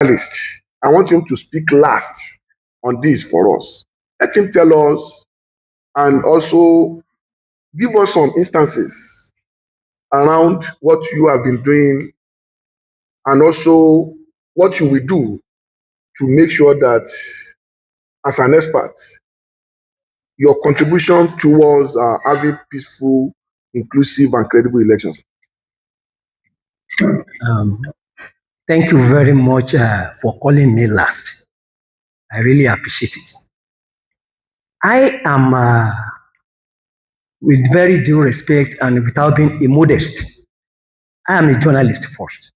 List. I want him to speak last on this for us. Let him tell us and also give us some instances around what you have been doing and also what you will do to make sure that, as an expert, your contribution towards having peaceful, inclusive, and credible elections. Thank you very much for calling me last. I really appreciate it. I am, with very due respect and without being immodest, I am a journalist first,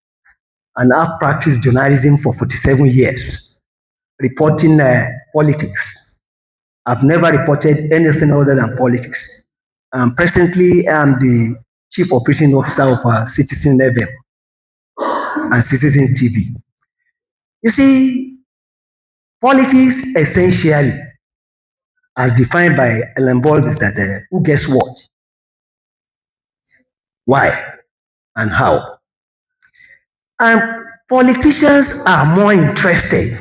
and I've practiced journalism for 47 years, reporting politics. I've never reported anything other than politics. Presently, I'm the Chief Operating Officer of Citizen FM and Citizen TV. You see, politics essentially, as defined by Ellen Ball, is that who gets what, why, and how. And politicians are more interested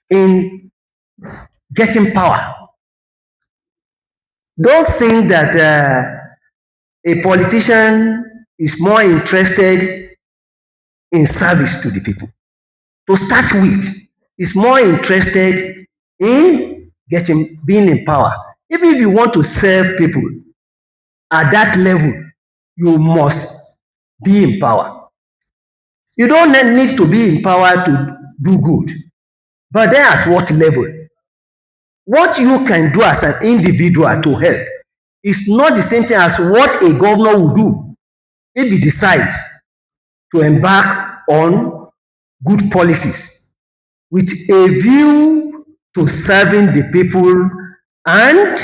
in getting power. Don't think that a politician is more interested in service to the people. To start with, is more interested in being in power. Even if you want to serve people at that level, you must be in power. You don't need to be in power to do good, but then at what level? What you can do as an individual to help is not the same thing as what a governor will do if he decides to embark on good policies with a view to serving the people and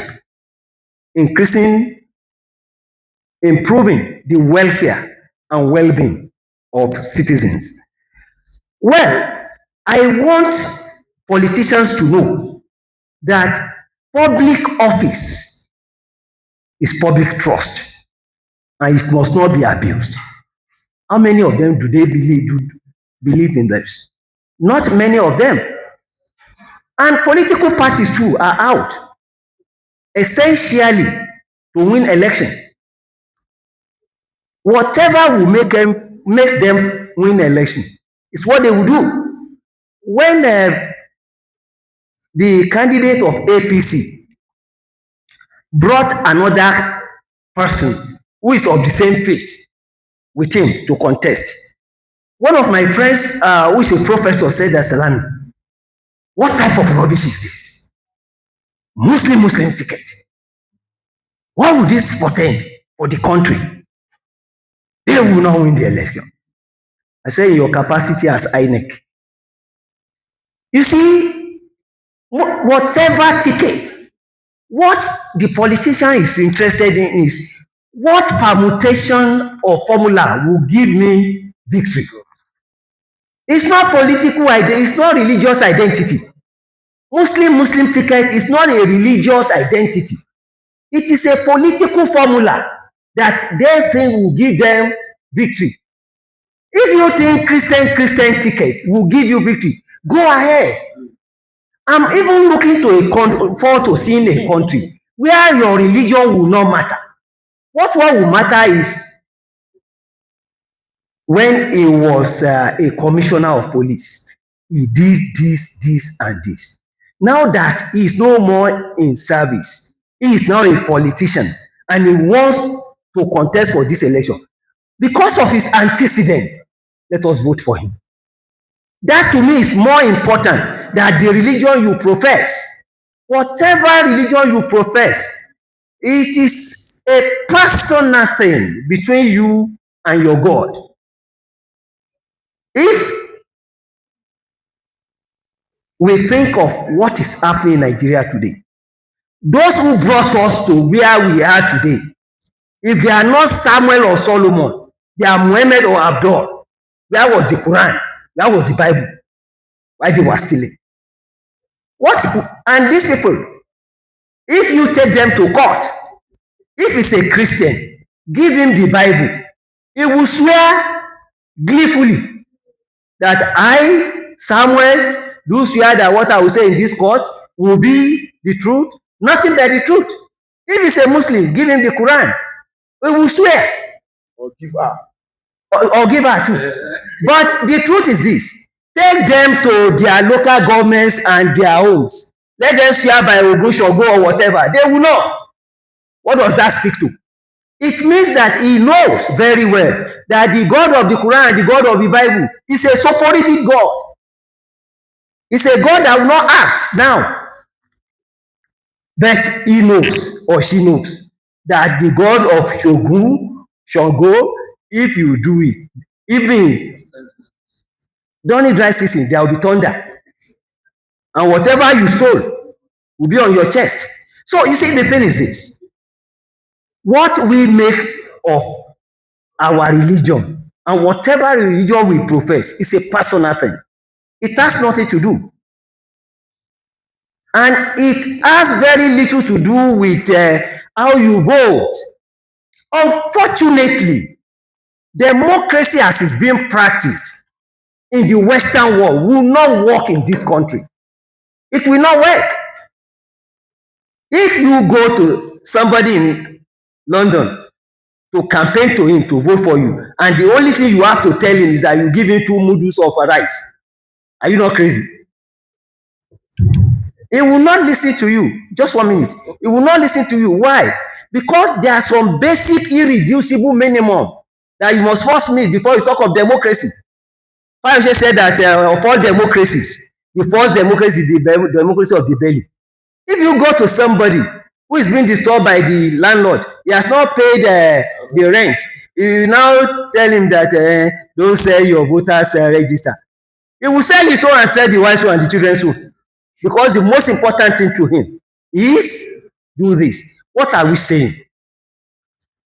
improving the welfare and well-being of citizens. Well, I want politicians to know that public office is public trust and it must not be abused. How many of them do they believe in this? Not many of them. And political parties too are out, essentially to win election. Whatever will make them win election is what they will do. When the candidate of APC brought another person who is of the same faith with him to contest, one of my friends who is a professor said that, Salami, what type of rubbish is this? Muslim ticket. What would this portend for the country? They will not win the election. I say in your capacity as INEC. You see, whatever ticket, what the politician is interested in is what permutation or formula will give me victory. It's not political identity, it's not religious identity. Muslim ticket is not a religious identity. It is a political formula that they think will give them victory. If you think Christian ticket will give you victory, go ahead. I'm even looking forward to seeing a country where your religion will not matter. What will matter is when he was a commissioner of police, he did this, and this. Now that he is no more in service, he is now a politician and he wants to contest for this election. Because of his antecedent, let us vote for him. That to me is more important than the religion you profess. Whatever religion you profess, it is a personal thing between you and your God. If we think of what is happening in Nigeria today, those who brought us to where we are today, if they are not Samuel or Solomon, they are Muhammad or Abdul. Where was the Quran? Where was the Bible? Why they were stealing? And these people, if you take them to court, if he's a Christian, give him the Bible, he will swear gleefully that I, Samuel, do swear that what I will say in this court will be the truth, nothing but the truth. If he's a Muslim, give him the Quran. We will swear or give her. or give her too. But the truth is this: take them to their local governments and their homes. Let them swear by Ogun, Shogo, or whatever. They will not. What does that speak to? It means that he knows very well that the God of the Quran and the God of the Bible is a soporific God. It's a God that will not act now. But he knows or she knows that the God of Shogun, Shango, if you do it, even during dry season, there will be thunder. And whatever you stole will be on your chest. So you see, the thing is this: what we make of our religion and whatever religion we profess is a personal thing. It has nothing to do. And it has very little to do with how you vote. Unfortunately, democracy as it's being practiced in the Western world will not work in this country. It will not work. If you go to somebody in London to campaign to him to vote for you, and the only thing you have to tell him is that you give him 2 noodles of rice, are you not crazy? He will not listen to you. Just 1 minute. He will not listen to you. Why? Because there are some basic irreducible minimum that you must first meet before you talk of democracy. Fayose said that of all democracies, the first democracy is the democracy of the belly. If you go to somebody who is being disturbed by the landlord, he has not paid the rent, you now tell him that don't sell your voters register. He will sell his own and sell the wife's own and the children's own, because the most important thing to him is do this. What are we saying?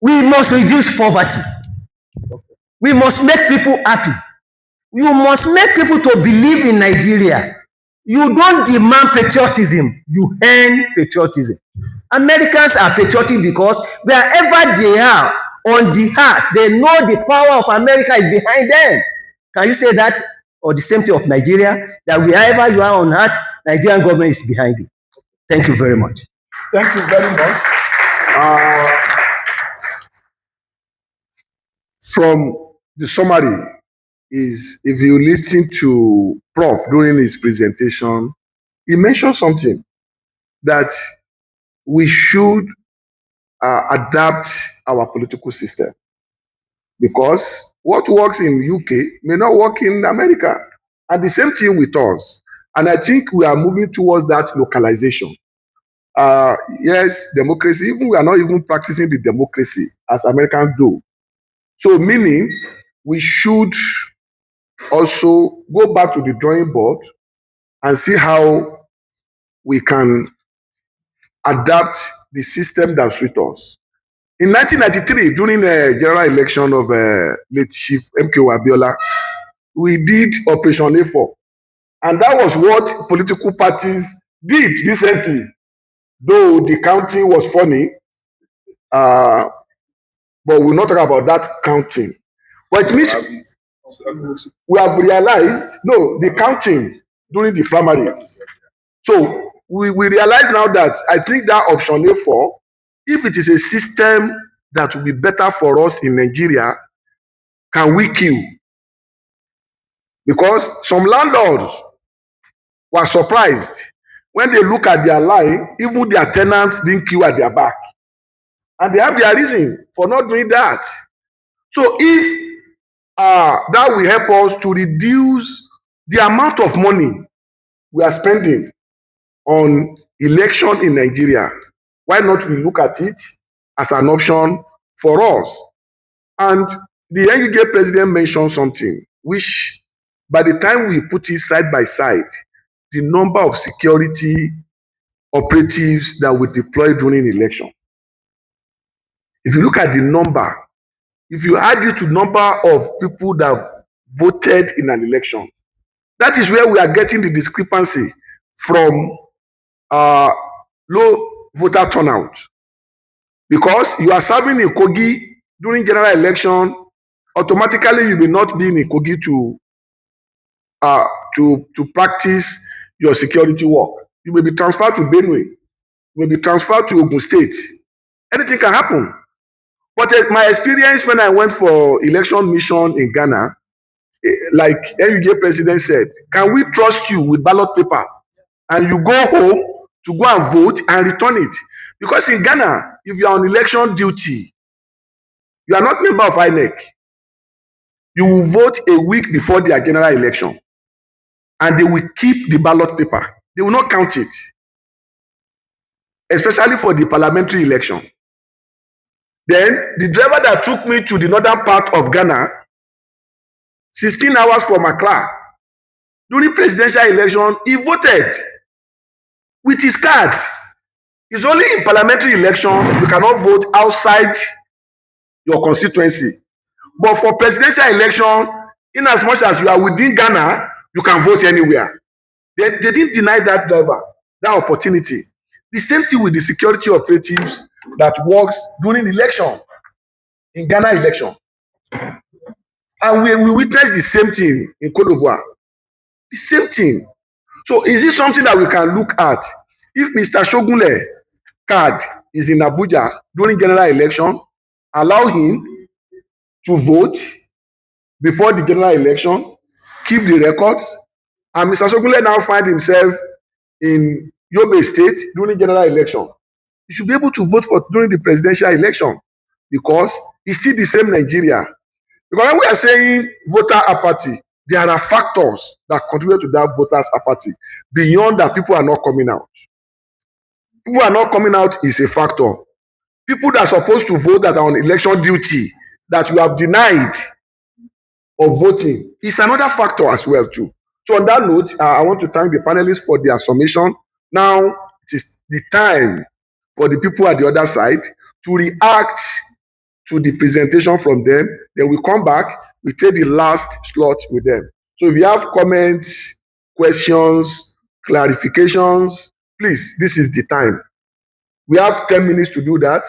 We must reduce poverty. We must make people happy. You must make people to believe in Nigeria. You don't demand patriotism, you earn patriotism. Americans are patriotic because wherever they are on the earth, they know the power of America is behind them. Can you say that? Or the same thing of Nigeria, that wherever you are on earth, Nigerian government is behind you. Thank you very much. Thank you very much. From the summary is, if you listen to Prof during his presentation, he mentioned something that we should adapt our political system, because what works in UK may not work in America, and the same thing with us. And I think we are moving towards that localization. Yes, democracy, even we are not even practicing the democracy as Americans do. So meaning we should also go back to the drawing board and see how we can adapt the system that suits us. In 1993, during the general election of late Chief MK Abiola, we did Operation A4. And that was what political parties did recently. Though the counting was funny, but we'll not talk about that counting. But it means we have realized, no, the counting during the primaries. So we realize now that I think that option A4, if it is a system that will be better for us in Nigeria, can we queue? Because some landlords were surprised when they look at their line, even their tenants didn't queue at their back. And they have their reason for not doing that. So if that will help us to reduce the amount of money we are spending on election in Nigeria, why not we look at it as an option for us? And the NUJ president mentioned something which, by the time we put it side by side, the number of security operatives that we deploy during election, if you look at the number, if you add it to number of people that voted in an election, that is where we are getting the discrepancy from low voter turnout. Because you are serving in Kogi during general election, automatically you will not be in Kogi to uh, to practice your security work. You may be transferred to Benue, you may be transferred to Ogun State. Anything can happen. But my experience when I went for election mission in Ghana, like NUJ president said, can we trust you with ballot paper? And you go home to go and vote and return it. Because in Ghana, if you are on election duty, you are not member of INEC. You will vote a week before their general election. And they will keep the ballot paper. They will not count it. Especially for the parliamentary election. Then the driver that took me to the northern part of Ghana, 16 hours from Accra, during presidential election, he voted with his card. It's only in parliamentary election you cannot vote outside your constituency. But for presidential election, in as much as you are within Ghana, you can vote anywhere. They didn't deny that driver that opportunity. The same thing with the security operatives that works during election, in Ghana election. And we witnessed the same thing in Cote d'Ivoire. The same thing. So is it something that we can look at? If Mr. Shogunle card is in Abuja during general election, allow him to vote before the general election, keep the records, and Mr. Shogunle now find himself in Yobe State during general election. He should be able to vote for during the presidential election because it's still the same Nigeria. Because when we are saying voter apathy, there are factors that contribute to that voters apathy beyond that people are not coming out. People are not coming out is a factor. People that are supposed to vote that are on election duty that you have denied of voting is another factor as well too. So on that note, I want to thank the panelists for their summation. Now it is the time for the people at the other side to react to the presentation from them. Then we come back, we take the last slot with them. So if you have comments, questions, clarifications, please, this is the time. We have 10 minutes to do that.